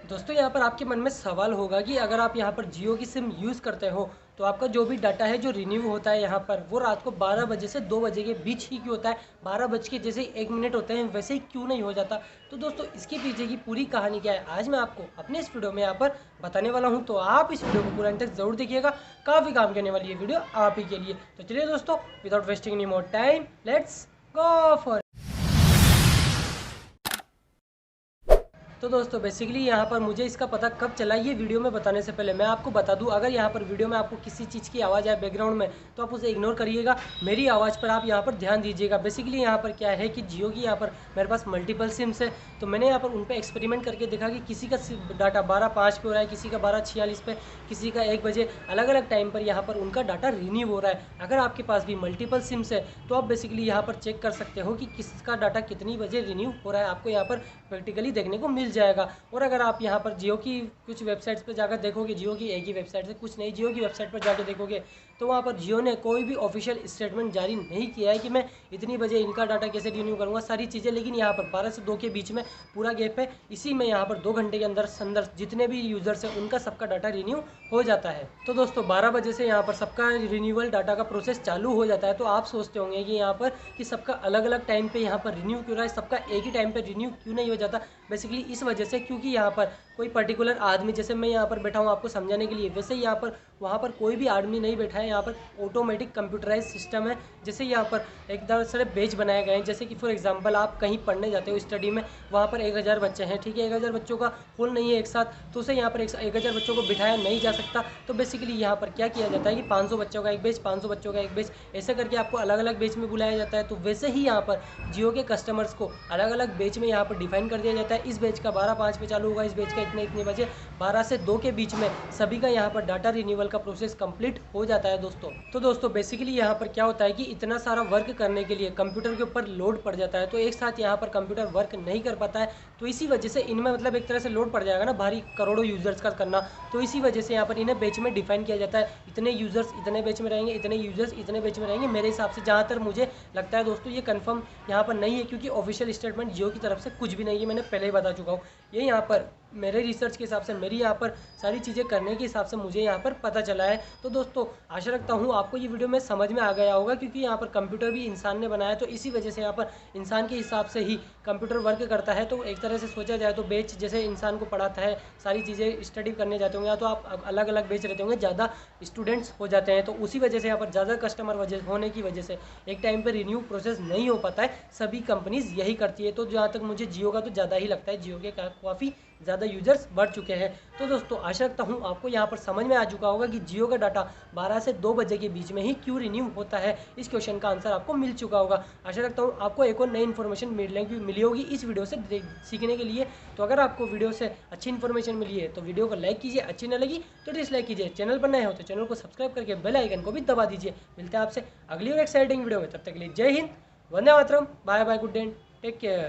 दोस्तों यहाँ पर आपके मन में सवाल होगा कि अगर आप यहाँ पर जियो की सिम यूज़ करते हो तो आपका जो भी डाटा है जो रिन्यू होता है यहाँ पर वो रात को 12 बजे से 2 बजे के बीच ही क्यों होता है। 12 बज के जैसे 1 मिनट होते हैं वैसे ही क्यों नहीं हो जाता। तो दोस्तों इसके पीछे की पूरी कहानी क्या है आज मैं आपको अपने इस वीडियो में यहाँ पर बताने वाला हूँ। तो आप इस वीडियो को पूरा अंत तक जरूर देखिएगा, काफ़ी काम करने वाली ये वीडियो आप ही के लिए। तो चलिए दोस्तों without wasting any more time let's go for. तो दोस्तों बेसिकली यहाँ पर मुझे इसका पता कब चला ये वीडियो में बताने से पहले मैं आपको बता दूं, अगर यहाँ पर वीडियो में आपको किसी चीज़ की आवाज़ आए बैकग्राउंड में तो आप उसे इग्नोर करिएगा, मेरी आवाज़ पर आप यहाँ पर ध्यान दीजिएगा। बेसिकली यहाँ पर क्या है कि जियो की यहाँ पर मेरे पास मल्टीपल सिम्स है, तो मैंने यहाँ पर उन पर एक्सपेरिमेंट करके देखा कि किसी का डाटा 12:05 पे हो रहा है, किसी का 12:46 पे, किसी का 1 बजे, अलग अलग टाइम पर यहाँ पर उनका डाटा रिन्यू हो रहा है। अगर आपके पास भी मल्टीपल सिम्स है तो आप बेसिकली यहाँ पर चेक कर सकते हो कि किसका डाटा कितनी बजे रिन्यू हो रहा है, आपको यहाँ पर प्रैक्टिकली देखने को मिल जाएगा। और अगर आप यहाँ पर जियो की कुछ वेबसाइट्स पर जाकर देखोगे, जियो की एक ही वेबसाइट से कुछ नहीं, जियो की वेबसाइट पर जाकर देखोगे तो वहाँ पर जियो ने कोई भी ऑफिशियल स्टेटमेंट जारी नहीं किया है कि मैं इतनी बजे इनका डाटा कैसे रिन्यू करूँगा सारी चीज़ें। लेकिन यहाँ पर 12 से 2 के बीच में पूरा गैप है, इसी में यहाँ पर 2 घंटे के अंदर जितने भी यूज़र्स हैं उनका सबका डाटा रिन्यू हो जाता है। तो दोस्तों 12 बजे से यहाँ पर सबका रिन्यूअल डाटा का प्रोसेस चालू हो जाता है। तो आप सोचते होंगे कि यहाँ पर कि सबका अलग अलग टाइम पे यहाँ पर रिन्यू क्यों रहा है, सबका एक ही टाइम पे रिन्यू क्यों नहीं हो जाता। बेसिकली इस वजह से क्योंकि यहाँ पर कोई पर्टिकुलर आदमी, जैसे मैं यहाँ पर बैठा हूँ आपको समझाने के लिए, वैसे यहाँ पर वहाँ पर कोई भी आदमी नहीं बैठा है। यहाँ पर ऑटोमेटिक कंप्यूटराइज सिस्टम है। जैसे यहाँ पर एक सारे बेच बनाए गए हैं, जैसे कि फॉर एग्जांपल आप कहीं पढ़ने जाते हो स्टडी में, वहाँ पर 1000 बच्चे हैं, ठीक है, 1000 बच्चों का फुल नहीं है एक साथ, तो उसे यहाँ पर 1000 बच्चों को बिठाया नहीं जा सकता। तो बेसिकली यहाँ पर क्या किया जाता है कि 500 बच्चों का एक बेच, 500 बच्चों का एक बेच, ऐसे करके आपको अलग अलग बेच में बुलाया जाता है। तो वैसे ही यहाँ पर जियो के कस्टमर्स को अलग अलग बेच में यहाँ पर डिफाइन कर दिया जाता है। इस बेच का 12:05 पे चालू होगा, इस बेच का इतने इतने बजे 12 से 2 के बीच में सभी का यहाँ पर डाटा रिन्यूअल का प्रोसेस कंप्लीट हो जाता है दोस्तों। तो दोस्तों बेसिकली यहाँ पर क्या होता है कि इतना सारा वर्क करने के लिए कंप्यूटर के ऊपर लोड पड़ जाता है, तो एक साथ यहाँ पर कंप्यूटर वर्क नहीं कर पाता है। तो इसी वजह से इनमें मतलब एक तरह से लोड पड़ जाएगा ना भारी, करोड़ों यूजर्स का करना, तो इसी वजह से यहाँ पर इन्हें बेच में डिफाइन किया जाता है। इतने यूजर्स इतने बेच में रहेंगे, इतने यूजर्स इतने बेच में रहेंगे। मेरे हिसाब से जहाँ तक मुझे लगता है दोस्तों ये कंफर्म यहाँ पर नहीं है, क्योंकि ऑफिशियल स्टेटमेंट जियो की तरफ से कुछ भी नहीं है, मैंने पहले ही बता चुका हूँ। ये यहाँ पर मेरे रिसर्च के हिसाब से, मेरी यहाँ पर सारी चीज़ें करने के हिसाब से मुझे यहाँ पर पता चला है। तो दोस्तों आशा रखता हूँ आपको ये वीडियो में समझ में आ गया होगा, क्योंकि यहाँ पर कंप्यूटर भी इंसान ने बनाया, तो इसी वजह से यहाँ पर इंसान के हिसाब से ही कंप्यूटर वर्क करता है। तो एक तरह से सोचा जाए तो बेच जैसे इंसान को पढ़ाता है, सारी चीज़ें स्टडी करने जाते होंगे, या तो आप अलग अलग बेच रहते होंगे, ज़्यादा स्टूडेंट्स हो जाते हैं, तो उसी वजह से यहाँ पर ज़्यादा कस्टमर वजह होने की वजह से एक टाइम पर रिन्यू प्रोसेस नहीं हो पाता है। सभी कंपनीज यही करती है। तो जहाँ तक मुझे जियो का तो ज़्यादा ही लगता है, जियो के काफ़ी ज़्यादा यूजर्स बढ़ चुके हैं। तो दोस्तों आशा रखता हूँ आपको यहाँ पर समझ में आ चुका होगा कि जियो का डाटा 12 से 2 बजे के बीच में ही क्यों रिन्यू होता है। इस क्वेश्चन का आंसर आपको मिल चुका होगा। आशा रखता हूँ आपको एक और नई इन्फॉर्मेशन मिली होगी इस वीडियो से सीखने के लिए। तो अगर आपको वीडियो से अच्छी इन्फॉर्मेशन मिली है तो वीडियो को लाइक कीजिए, अच्छी न लगी तो डिसलाइक कीजिए, चैनल पर नए हो तो चैनल को सब्सक्राइब करके बेल आइकन को भी दबा दीजिए। मिलते हैं आपसे अगली और एक्साइटिंग वीडियो में, तब तक के लिए जय हिंद, वंदे मातरम, bye bye, good day, take care.